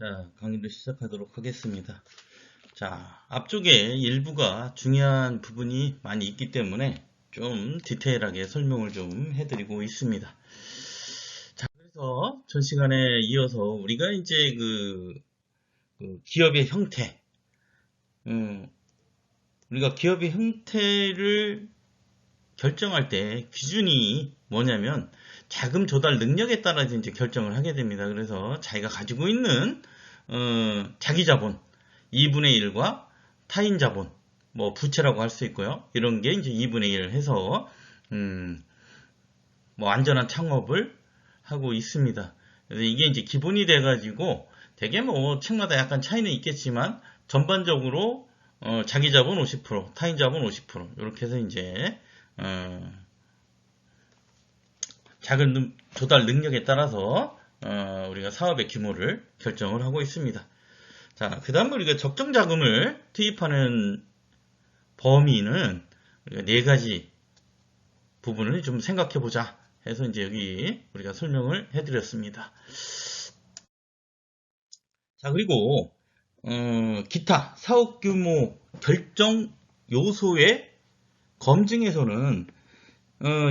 자, 강의를 시작하도록 하겠습니다. 자, 앞쪽에 일부가 중요한 부분이 많이 있기 때문에 좀 디테일하게 설명을 좀 해드리고 있습니다. 자, 그래서 전 시간에 이어서 우리가 이제 그 기업의 형태, 우리가 기업의 형태를 결정할 때 기준이 뭐냐면 자금 조달 능력에 따라서 이제 결정을 하게 됩니다. 그래서 자기가 가지고 있는 자기 자본 2분의 1과 타인 자본, 뭐 부채라고 할 수 있고요. 이런 게 이제 2분의 1 해서 뭐 안전한 창업을 하고 있습니다. 그래서 이게 이제 기본이 돼가지고 되게 뭐 책마다 약간 차이는 있겠지만 전반적으로 자기 자본 50%, 타인 자본 50% 이렇게 해서 이제 자금 조달 능력에 따라서 우리가 사업의 규모를 결정을 하고 있습니다. 자, 그 다음 우리가 적정 자금을 투입하는 범위는 우리가 네 가지 부분을 좀 생각해 보자 해서 이제 여기 우리가 설명을 해드렸습니다. 자, 그리고 기타 사업 규모 결정 요소의 검증에서는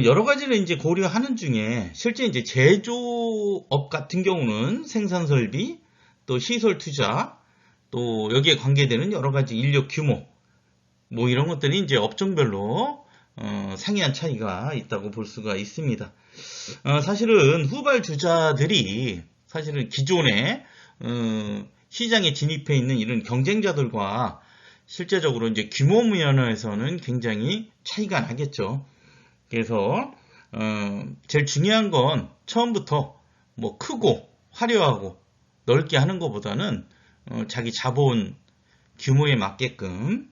여러 가지를 이제 고려하는 중에 실제 이제 제조업 같은 경우는 생산 설비, 또 시설 투자, 또 여기에 관계되는 여러 가지 인력 규모, 뭐 이런 것들이 이제 업종별로 상이한 차이가 있다고 볼 수가 있습니다. 사실은 후발주자들이 사실은 기존에 시장에 진입해 있는 이런 경쟁자들과 실제적으로 이제 규모 면에서는 굉장히 차이가 나겠죠. 그래서 제일 중요한 건 처음부터 뭐 크고 화려하고 넓게 하는 것보다는 자기 자본 규모에 맞게끔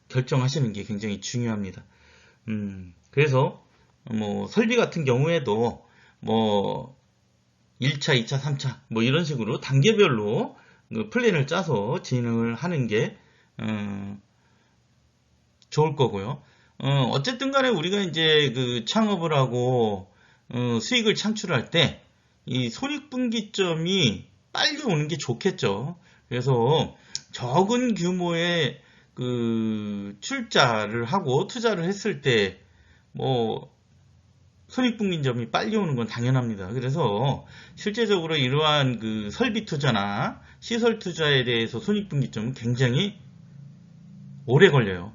결정하시는 게 굉장히 중요합니다. 그래서 뭐 설비 같은 경우에도 뭐 1차, 2차, 3차 뭐 이런 식으로 단계별로 플랜을 짜서 진행을 하는 게 좋을 거고요. 어쨌든 간에 우리가 이제 그 창업을 하고 수익을 창출할 때 이 손익분기점이 빨리 오는 게 좋겠죠. 그래서 적은 규모의 그 출자를 하고 투자를 했을 때 뭐 손익분기점이 빨리 오는 건 당연합니다. 그래서 실제적으로 이러한 그 설비 투자나 시설 투자에 대해서 손익분기점은 굉장히 오래 걸려요.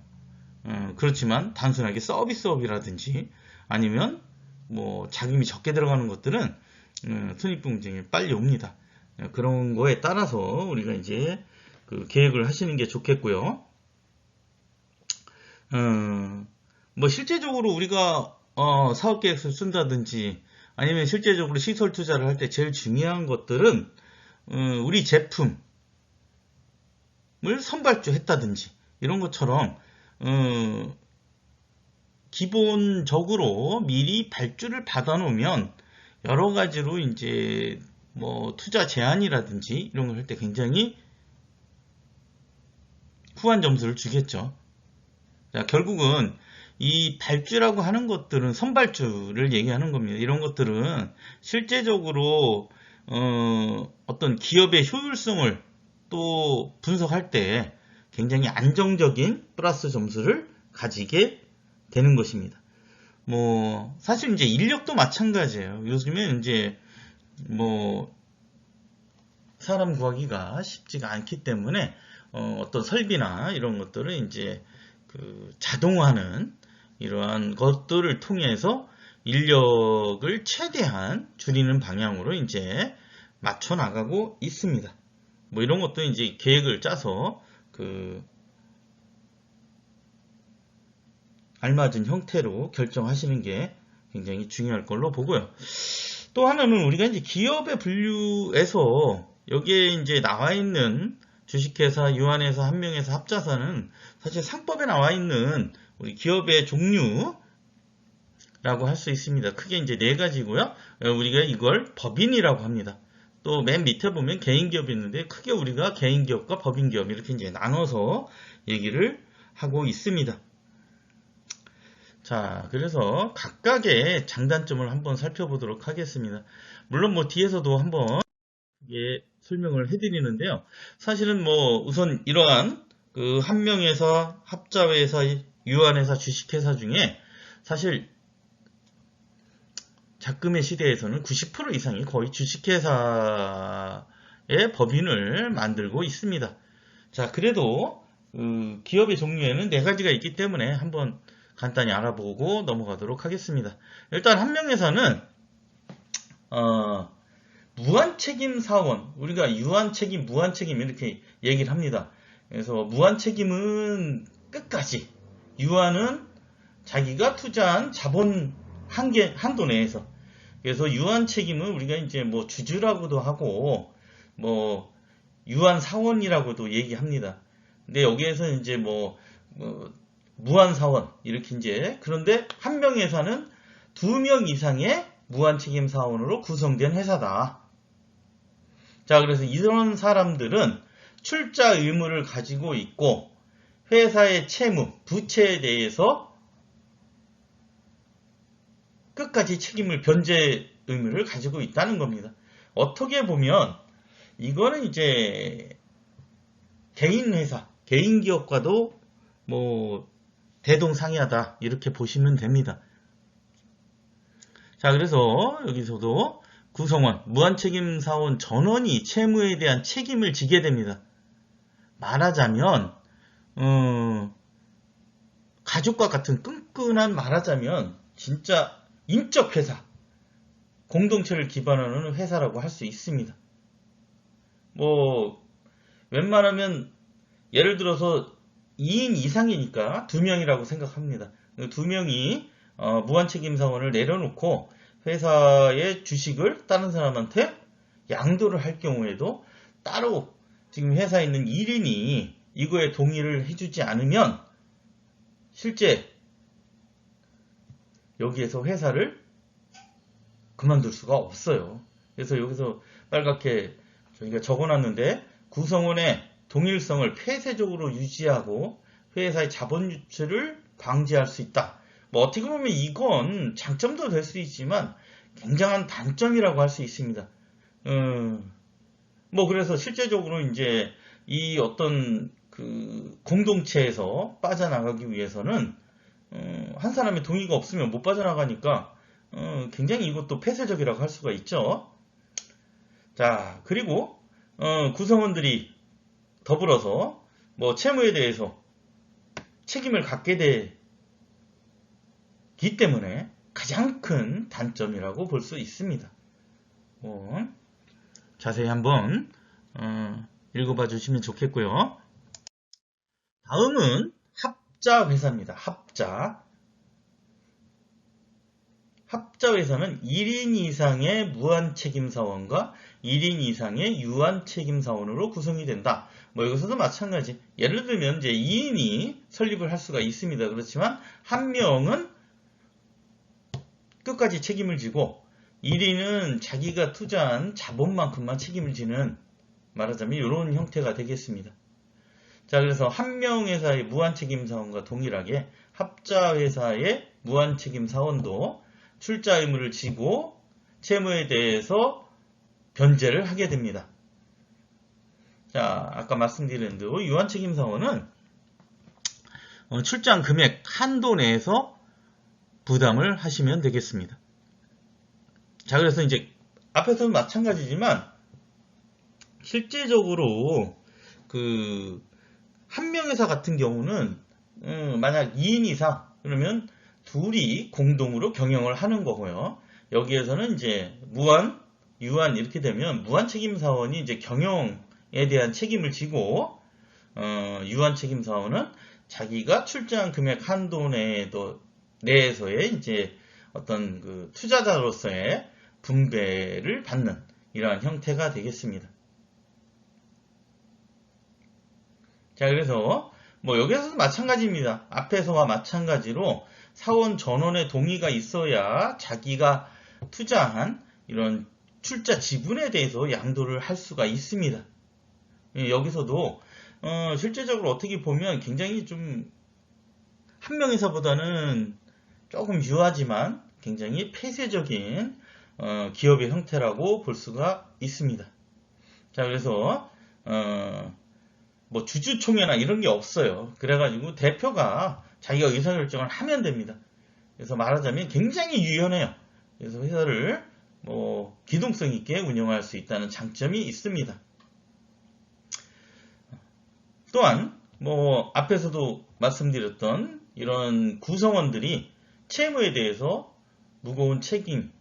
그렇지만 단순하게 서비스업이라든지 아니면 뭐 자금이 적게 들어가는 것들은 손익분기점이 빨리 옵니다. 그런 거에 따라서 우리가 이제 그 계획을 하시는 게 좋겠고요. 뭐 실제적으로 우리가 사업 계획서를 쓴다든지 아니면 실제적으로 시설 투자를 할 때 제일 중요한 것들은 우리 제품을 선발주했다든지 이런 것처럼 기본적으로 미리 발주를 받아 놓으면 여러 가지로 이제 뭐 투자 제한이라든지 이런 걸 할 때 굉장히 후한 점수를 주겠죠. 자, 결국은 이 발주라고 하는 것들은 선발주를 얘기하는 겁니다. 이런 것들은 실제적으로 어떤 기업의 효율성을 또 분석할 때 굉장히 안정적인 플러스 점수를 가지게 되는 것입니다. 뭐 사실 이제 인력도 마찬가지예요. 요즘에 이제 뭐 사람 구하기가 쉽지가 않기 때문에 어떤 설비나 이런 것들을 이제 그 자동화하는 이러한 것들을 통해서 인력을 최대한 줄이는 방향으로 이제 맞춰 나가고 있습니다. 뭐 이런 것도 이제 계획을 짜서 그 알맞은 형태로 결정하시는 게 굉장히 중요할 걸로 보고요. 또 하나는 우리가 이제 기업의 분류에서 여기에 이제 나와 있는 주식회사, 유한회사, 한명회사, 합자사는 사실 상법에 나와 있는 우리 기업의 종류라고 할 수 있습니다. 크게 이제 네 가지고요. 우리가 이걸 법인이라고 합니다. 또 맨 밑에 보면 개인기업이 있는데 크게 우리가 개인기업과 법인기업 이렇게 이제 나눠서 얘기를 하고 있습니다. 자, 그래서 각각의 장단점을 한번 살펴보도록 하겠습니다. 물론 뭐 뒤에서도 한번 설명을 해드리는데요. 사실은 뭐 우선 이러한 그 한명회사, 합자회사, 유한회사, 주식회사 중에 사실 작금의 시대에서는 90% 이상이 거의 주식회사의 법인을 만들고 있습니다. 자, 그래도 기업의 종류에는 4가지가 있기 때문에 한번 간단히 알아보고 넘어가도록 하겠습니다. 일단 한명회사는 무한책임사원, 우리가 유한책임, 무한책임 이렇게 얘기를 합니다. 그래서 무한책임은 끝까지, 유한은 자기가 투자한 자본 한도 내에서, 그래서 유한책임은 우리가 이제 뭐 주주라고도 하고 뭐 유한사원이라고도 얘기합니다. 근데 여기에서 이제 뭐 무한사원 이렇게 이제, 그런데 한명회사는 2명 이상의 무한책임사원으로 구성된 회사다. 자, 그래서 이런 사람들은 출자 의무를 가지고 있고 회사의 채무, 부채에 대해서 끝까지 책임을 변제 의무를 가지고 있다는 겁니다. 어떻게 보면 이거는 이제 개인 회사, 개인 기업과도 뭐 대동상이하다 이렇게 보시면 됩니다. 자, 그래서 여기서도 구성원, 무한책임사원 전원이 채무에 대한 책임을 지게 됩니다. 말하자면 가족과 같은 끈끈한, 말하자면 진짜 인적회사, 공동체를 기반으로 회사라고 할 수 있습니다. 뭐 웬만하면 예를 들어서 2인 이상이니까 2명이라고 생각합니다. 2명이 무한책임사원을 내려놓고 회사의 주식을 다른 사람한테 양도를 할 경우에도 따로 지금 회사에 있는 1인이 이거에 동의를 해주지 않으면 실제 여기에서 회사를 그만둘 수가 없어요. 그래서 여기서 빨갛게 저희가 적어놨는데, 구성원의 동일성을 폐쇄적으로 유지하고 회사의 자본 유출을 방지할 수 있다. 뭐 어떻게 보면 이건 장점도 될 수 있지만 굉장한 단점이라고 할 수 있습니다. 뭐 그래서 실제적으로 이제 이 어떤 그 공동체에서 빠져나가기 위해서는 한 사람의 동의가 없으면 못 빠져나가니까 굉장히 이것도 폐쇄적이라고 할 수가 있죠. 자, 그리고 구성원들이 더불어서 뭐 채무에 대해서 책임을 갖게 되기 때문에 가장 큰 단점이라고 볼 수 있습니다. 자세히 한번 읽어봐 주시면 좋겠고요. 다음은 합자회사입니다. 합자회사는 1인 이상의 무한책임사원과 1인 이상의 유한책임사원으로 구성이 된다. 뭐 여기서도 마찬가지. 예를 들면 이제 2인이 설립을 할 수가 있습니다. 그렇지만 한 명은 끝까지 책임을 지고 1인은 자기가 투자한 자본만큼만 책임을 지는, 말하자면 이런 형태가 되겠습니다. 자, 그래서 한명회사의 무한책임사원과 동일하게 합자회사의 무한책임사원도 출자 의무를 지고 채무에 대해서 변제를 하게 됩니다. 자, 아까 말씀드린 대로 유한책임사원은 출장 금액 한도 내에서 부담을 하시면 되겠습니다. 자, 그래서 이제 앞에서도 마찬가지지만 실제적으로 그 한명회사 같은 경우는 만약 2인 이상, 그러면 둘이 공동으로 경영을 하는 거고요. 여기에서는 이제 무한, 유한 이렇게 되면 무한책임사원이 이제 경영에 대한 책임을 지고 유한책임사원은 자기가 출자한 금액 한도 내에서의 이제 어떤 그 투자자로서의 분배를 받는 이러한 형태가 되겠습니다. 자, 그래서 뭐 여기서도 마찬가지입니다. 앞에서와 마찬가지로 사원 전원의 동의가 있어야 자기가 투자한 이런 출자 지분에 대해서 양도를 할 수가 있습니다. 여기서도 실제적으로 어떻게 보면 굉장히 좀 한명회사보다는 조금 유하지만 굉장히 폐쇄적인 기업의 형태라고 볼 수가 있습니다. 자, 그래서 뭐 주주총회나 이런 게 없어요. 그래가지고 대표가 자기가 의사결정을 하면 됩니다. 그래서 말하자면 굉장히 유연해요. 그래서 회사를 뭐 기동성 있게 운영할 수 있다는 장점이 있습니다. 또한 뭐 앞에서도 말씀드렸던 이런 구성원들이 채무에 대해서 무거운 책임,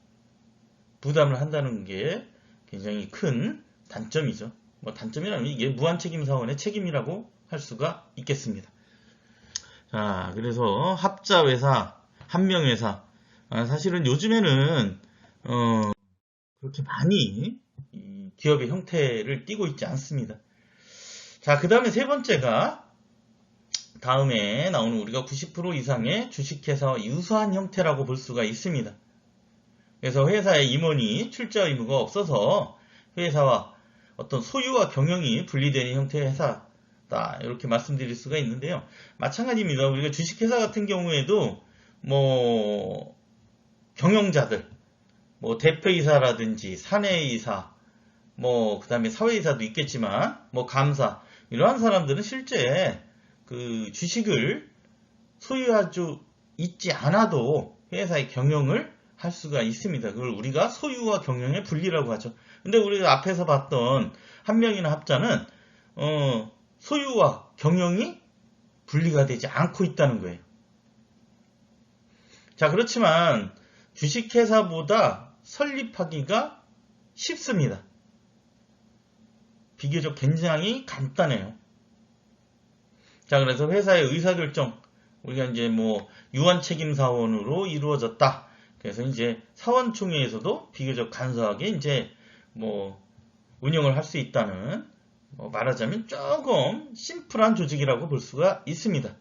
부담을 한다는 게 굉장히 큰 단점이죠. 뭐 단점이라면 이게 무한책임사원의 책임이라고 할 수가 있겠습니다. 자, 그래서 합자회사, 한명회사, 사실은 요즘에는 그렇게 많이 기업의 형태를 띠고 있지 않습니다. 자, 그 다음에 세 번째가 다음에 나오는 우리가 90% 이상의 주식회사와 유사한 형태라고 볼 수가 있습니다. 그래서 회사의 임원이 출자 의무가 없어서 회사와 어떤 소유와 경영이 분리되는 형태의 회사다, 이렇게 말씀드릴 수가 있는데요. 마찬가지입니다. 우리가 주식회사 같은 경우에도 뭐 경영자들, 뭐 대표이사라든지 사내이사, 뭐 그 다음에 사회이사도 있겠지만 뭐 감사, 이러한 사람들은 실제 그 주식을 소유하지 있지 않아도 회사의 경영을 할 수가 있습니다. 그걸 우리가 소유와 경영의 분리라고 하죠. 근데 우리가 앞에서 봤던 한명이나 합자는 소유와 경영이 분리가 되지 않고 있다는 거예요. 자, 그렇지만 주식회사보다 설립하기가 쉽습니다. 비교적 굉장히 간단해요. 자, 그래서 회사의 의사결정, 우리가 이제 뭐 유한책임사원으로 이루어졌다. 그래서 이제 사원총회에서도 비교적 간소하게 이제 뭐 운영을 할 수 있다는, 뭐 말하자면 조금 심플한 조직이라고 볼 수가 있습니다.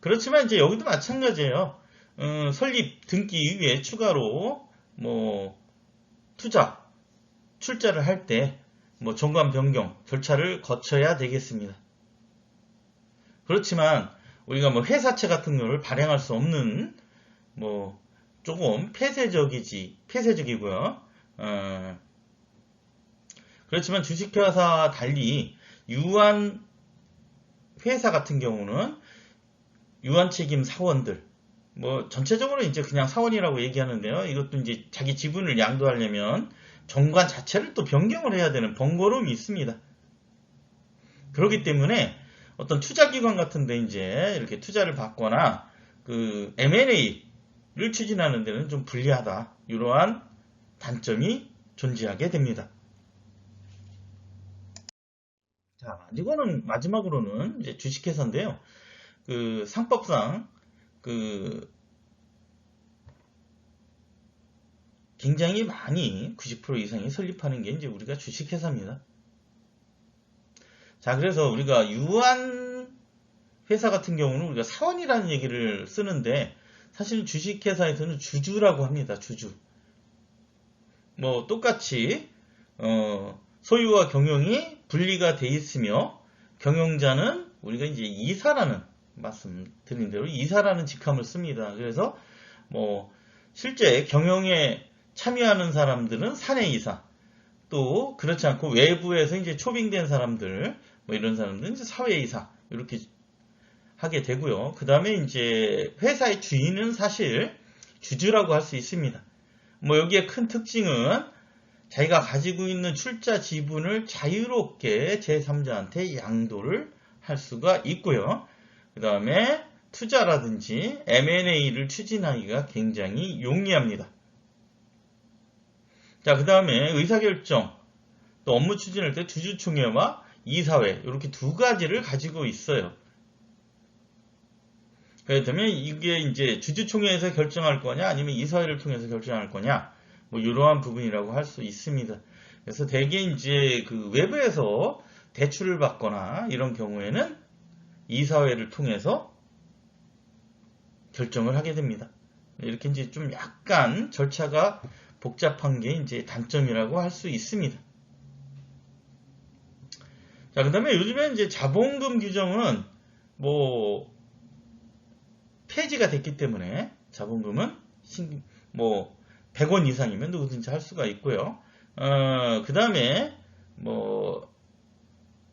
그렇지만 이제 여기도 마찬가지예요. 설립 등기 이후에 추가로 뭐 투자, 출자를 할 때 뭐 정관 변경 절차를 거쳐야 되겠습니다. 그렇지만 우리가 뭐 회사채 같은 거를 발행할 수 없는 뭐 조금 폐쇄적이고요. 그렇지만 주식회사와 달리 유한 회사 같은 경우는 유한책임 사원들, 뭐 전체적으로 이제 그냥 사원이라고 얘기하는데요. 이것도 이제 자기 지분을 양도하려면 정관 자체를 또 변경을 해야 되는 번거로움이 있습니다. 그렇기 때문에 어떤 투자기관 같은데 이제 이렇게 투자를 받거나 그 M&A를 추진하는 데는 좀 불리하다, 이러한 단점이 존재하게 됩니다. 자, 이거는 마지막으로는 이제 주식회사인데요. 그 상법상 그 굉장히 많이 90% 이상이 설립하는 게 이제 우리가 주식회사입니다. 자, 그래서 우리가 유한 회사 같은 경우는 우리가 사원이라는 얘기를 쓰는데 사실은 주식회사에서는 주주라고 합니다. 주주. 뭐 똑같이 소유와 경영이 분리가 돼 있으며 경영자는 우리가 이제 이사라는, 말씀드린 대로 이사라는 직함을 씁니다. 그래서 뭐 실제 경영에 참여하는 사람들은 사내이사, 또 그렇지 않고 외부에서 이제 초빙된 사람들, 뭐 이런 사람들은 이제 사회이사, 이렇게 하게 되고요. 그 다음에 이제 회사의 주인은 사실 주주라고 할 수 있습니다. 뭐 여기에 큰 특징은 자기가 가지고 있는 출자 지분을 자유롭게 제3자한테 양도를 할 수가 있고요. 그 다음에 투자라든지 M&A를 추진하기가 굉장히 용이합니다. 자, 그 다음에 의사결정, 또 업무 추진할 때 주주총회와 이사회, 이렇게 두 가지를 가지고 있어요. 그렇다면 이게 이제 주주총회에서 결정할 거냐, 아니면 이사회를 통해서 결정할 거냐, 뭐 이러한 부분이라고 할 수 있습니다. 그래서 대개 이제 그 외부에서 대출을 받거나 이런 경우에는 이사회를 통해서 결정을 하게 됩니다. 이렇게 이제 좀 약간 절차가 복잡한 게 이제 단점이라고 할 수 있습니다. 자, 그 다음에 요즘에 이제 자본금 규정은 뭐 폐지가 됐기 때문에 자본금은 뭐 100원 이상이면 누구든지 할 수가 있고요. 그 다음에 뭐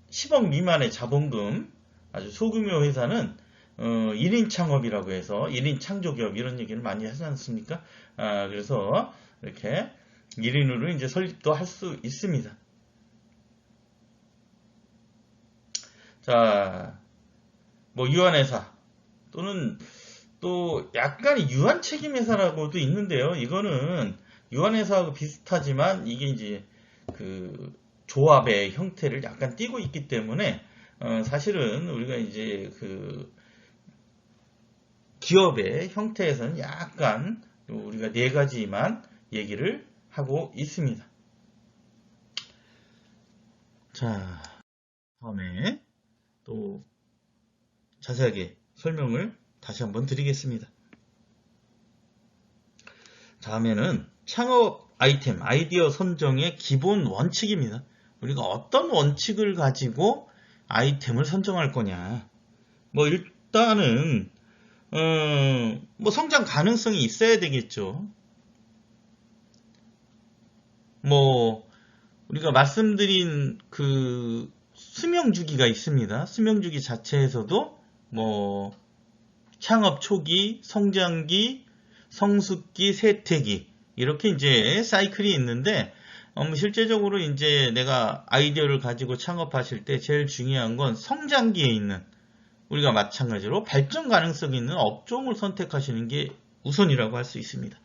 10억 미만의 자본금 아주 소규모 회사는 1인 창업이라고 해서 1인 창조기업 이런 얘기를 많이 하지 않습니까? 그래서 이렇게 1인으로 이제 설립도 할 수 있습니다. 자, 뭐 유한회사 또는 또 약간 유한 책임회사라고도 있는데요. 이거는 유한회사하고 비슷하지만 이게 이제 그 조합의 형태를 약간 띠고 있기 때문에 사실은 우리가 이제 그 기업의 형태에서는 약간 우리가 네 가지만 얘기를 하고 있습니다. 자, 다음에 또 자세하게 설명을 다시 한번 드리겠습니다. 다음에는 창업 아이템, 아이디어 선정의 기본 원칙입니다. 우리가 어떤 원칙을 가지고 아이템을 선정할 거냐. 뭐 일단은 뭐 성장 가능성이 있어야 되겠죠. 뭐 우리가 말씀드린 그 수명 주기가 있습니다. 수명 주기 자체에서도 뭐 창업 초기, 성장기, 성숙기, 쇠퇴기 이렇게 이제 사이클이 있는데 실제적으로 이제 내가 아이디어를 가지고 창업하실 때 제일 중요한 건 성장기에 있는 우리가 마찬가지로 발전 가능성이 있는 업종을 선택하시는 게 우선이라고 할 수 있습니다.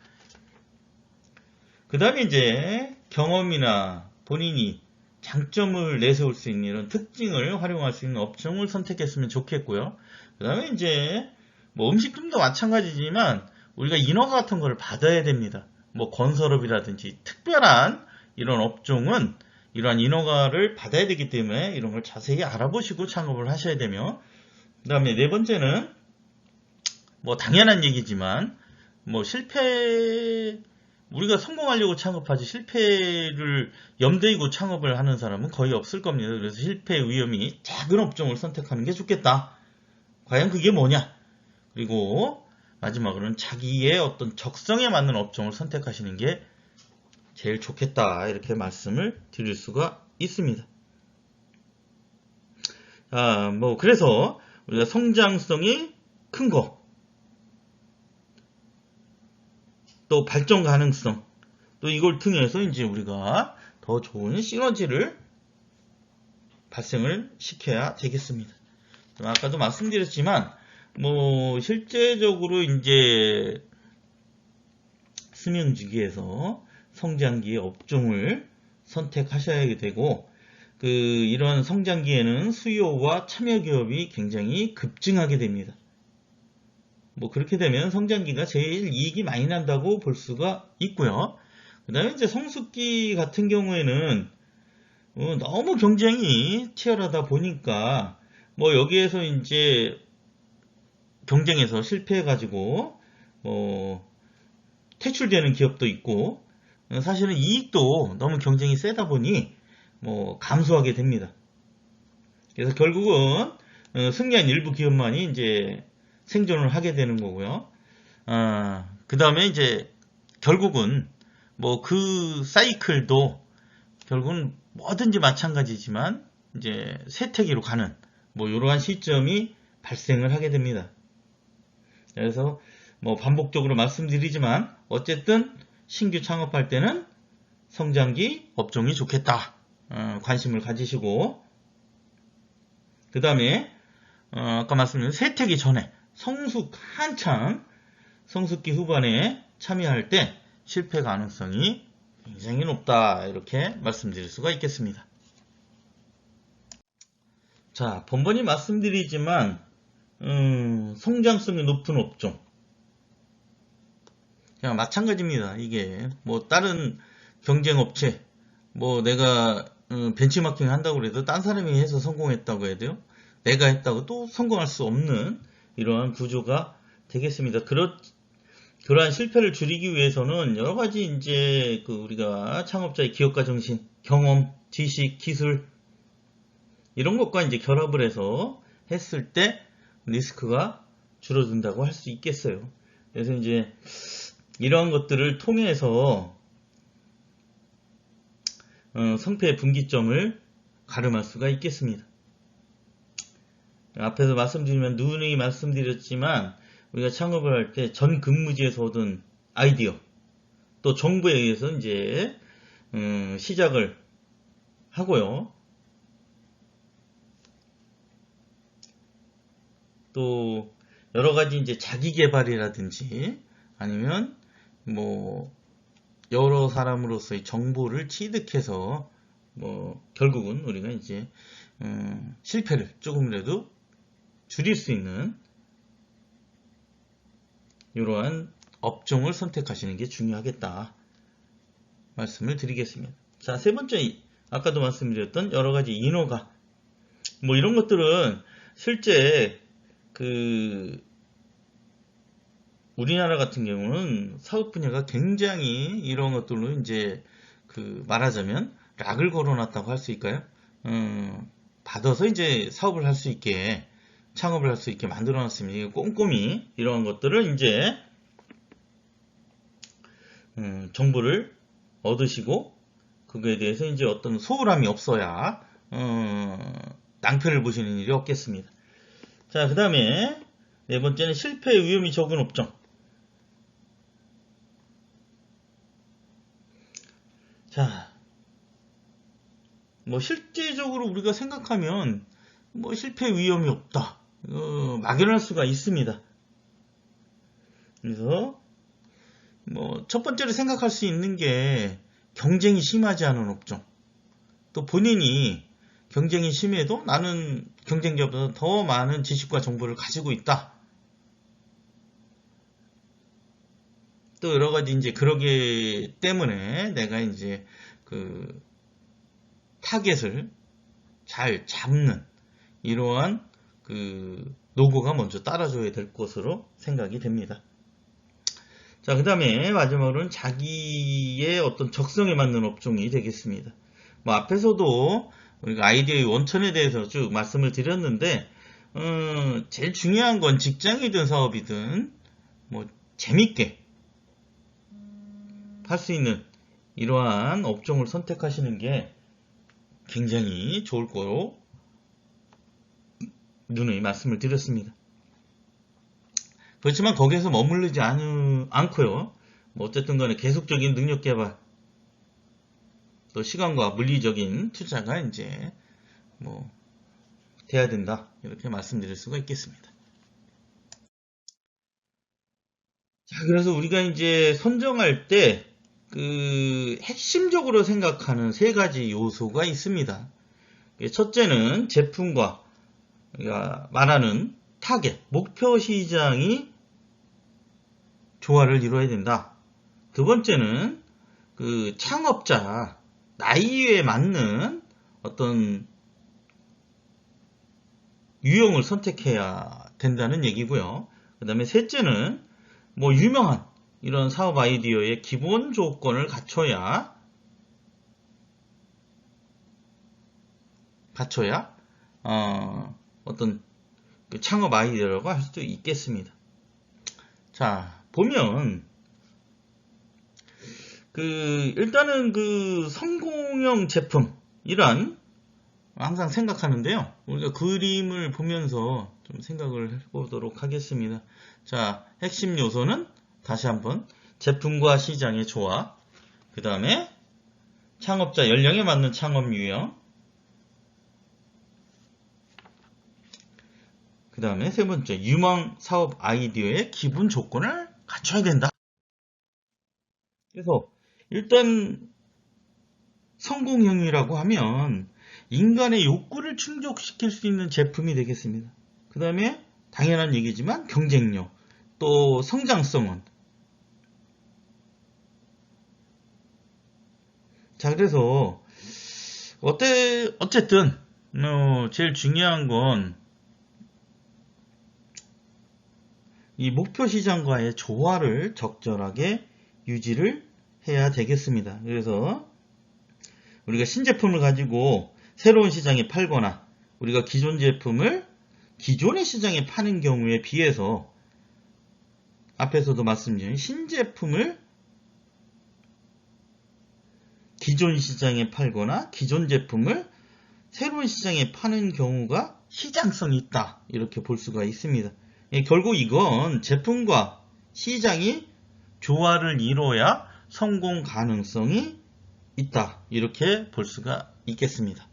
그 다음에 이제 경험이나 본인이 장점을 내세울 수 있는 이런 특징을 활용할 수 있는 업종을 선택했으면 좋겠고요. 그 다음에 이제 뭐 음식점도 마찬가지지만 우리가 인허가 같은 거를 받아야 됩니다. 뭐 건설업이라든지 특별한 이런 업종은 이러한 인허가를 받아야 되기 때문에 이런 걸 자세히 알아보시고 창업을 하셔야 되며, 그 다음에 네 번째는 뭐 당연한 얘기지만 뭐 우리가 성공하려고 창업하지 실패를 염두이고 창업을 하는 사람은 거의 없을 겁니다. 그래서 실패 위험이 작은 업종을 선택하는 게 좋겠다. 과연 그게 뭐냐? 그리고 마지막으로는 자기의 어떤 적성에 맞는 업종을 선택하시는 게 제일 좋겠다. 이렇게 말씀을 드릴 수가 있습니다. 뭐 그래서 우리가 성장성이 큰 거, 또 발전 가능성, 또 이걸 통해서 이제 우리가 더 좋은 시너지를 발생을 시켜야 되겠습니다. 아까도 말씀드렸지만 뭐 실제적으로 이제 수명주기에서 성장기의 업종을 선택하셔야 되고, 이런 성장기에는 수요와 참여 기업이 굉장히 급증하게 됩니다. 뭐 그렇게 되면 성장기가 제일 이익이 많이 난다고 볼 수가 있고요. 그 다음에 이제 성숙기 같은 경우에는 너무 경쟁이 치열하다 보니까 뭐 여기에서 이제 경쟁에서 실패해가지고 퇴출되는 기업도 있고, 사실은 이익도 너무 경쟁이 세다 보니 감소하게 됩니다. 그래서 결국은 승리한 일부 기업만이 이제 생존을 하게 되는 거고요. 그 다음에 이제 결국은 그 사이클도 결국은 뭐든지 마찬가지지만 이제 쇠퇴기로 가는 이러한 시점이 발생을 하게 됩니다. 그래서 반복적으로 말씀드리지만 어쨌든 신규 창업할 때는 성장기 업종이 좋겠다. 관심을 가지시고, 그 다음에 아까 말씀드린 쇠퇴기 전에 한창 성숙기 후반에 참여할 때 실패 가능성이 굉장히 높다. 이렇게 말씀드릴 수가 있겠습니다. 자, 번번이 말씀드리지만 성장성이 높은 업종 그냥 마찬가지입니다. 이게 다른 경쟁 업체 내가 벤치마킹 한다고 해도 딴 사람이 해서 성공했다고 해도요, 내가 했다고 또 성공할 수 없는 이러한 구조가 되겠습니다. 그러한 실패를 줄이기 위해서는 여러 가지 이제 우리가 창업자의 기업가 정신, 경험, 지식, 기술 이런 것과 이제 결합을 해서 했을 때 리스크가 줄어든다고 할 수 있겠어요. 그래서 이제 이러한 것들을 통해서 성패의 분기점을 가름할 수가 있겠습니다. 앞에서 말씀드리면 누누이 말씀드렸지만 우리가 창업을 할 때 전 근무지에서 얻은 아이디어 또 정보에 의해서 이제 시작을 하고요. 또 여러 가지 이제 자기 개발이라든지 아니면 뭐 여러 사람으로서의 정보를 취득해서 뭐 결국은 우리가 이제 실패를 조금이라도 줄일 수 있는 이러한 업종을 선택하시는 게 중요하겠다 말씀을 드리겠습니다. 자, 세 번째, 아까도 말씀드렸던 여러 가지 인허가 뭐 이런 것들은 실제 우리나라 같은 경우는 사업 분야가 굉장히 이런 것들로 이제 말하자면 락을 걸어놨다고 할 수 있을까요? 받아서 이제 사업을 할 수 있게 창업을 할 수 있게 만들어놨습니다. 꼼꼼히 이러한 것들을 이제 정보를 얻으시고 그거에 대해서 이제 어떤 소홀함이 없어야 낭패를 보시는 일이 없겠습니다. 자, 그 다음에 네 번째는 실패의 위험이 적은 업종. 자, 뭐 실제적으로 우리가 생각하면 뭐 실패 위험이 없다. 막연할 수가 있습니다. 그래서 뭐 첫 번째로 생각할 수 있는 게 경쟁이 심하지 않은 업종. 또 본인이 경쟁이 심해도 나는 경쟁자보다 더 많은 지식과 정보를 가지고 있다. 또 여러 가지 이제 그러기 때문에 내가 이제 타겟을 잘 잡는 이러한 노고가 먼저 따라줘야 될 것으로 생각이 됩니다. 자, 그 다음에 마지막으로는 자기의 어떤 적성에 맞는 업종이 되겠습니다. 뭐 앞에서도 우리가 아이디어의 원천에 대해서 쭉 말씀을 드렸는데 제일 중요한 건 직장이든 사업이든 뭐 재밌게 할 수 있는 이러한 업종을 선택하시는 게 굉장히 좋을 거로 누누이 말씀을 드렸습니다. 그렇지만 거기에서 머무르지 않고요. 뭐 어쨌든 간에 계속적인 능력 개발, 또 시간과 물리적인 투자가 이제 뭐 돼야 된다. 이렇게 말씀드릴 수가 있겠습니다. 자, 그래서 우리가 이제 선정할 때 핵심적으로 생각하는 세 가지 요소가 있습니다. 첫째는 제품과 우리가 말하는 타겟, 목표 시장이 조화를 이루어야 된다. 두 번째는 창업자 나이에 맞는 어떤 유형을 선택해야 된다는 얘기고요. 그 다음에 셋째는 뭐 유명한 이런 사업 아이디어의 기본 조건을 갖춰야 어떤 창업 아이디어라고 할 수도 있겠습니다. 자, 보면 일단은 성공형 제품이란 항상 생각하는데요. 우리가 그림을 보면서 좀 생각을 해보도록 하겠습니다. 자, 핵심 요소는 다시 한번 제품과 시장의 조화, 그 다음에 창업자 연령에 맞는 창업 유형, 그 다음에 세 번째, 유망 사업 아이디어의 기본 조건을 갖춰야 된다. 그래서 일단 성공형이라고 하면 인간의 욕구를 충족시킬 수 있는 제품이 되겠습니다. 그 다음에 당연한 얘기지만 경쟁력, 또 성장성은. 자, 그래서 어쨌든 제일 중요한 건 이 목표 시장과의 조화를 적절하게 유지를 해야 되겠습니다. 그래서 우리가 신제품을 가지고 새로운 시장에 팔거나 우리가 기존 제품을 기존의 시장에 파는 경우에 비해서 앞에서도 말씀드린 신제품을 기존 시장에 팔거나 기존 제품을 새로운 시장에 파는 경우가 시장성이 있다. 이렇게 볼 수가 있습니다. 결국 이건 제품과 시장이 조화를 이뤄야 성공 가능성이 있다. 이렇게 볼 수가 있겠습니다.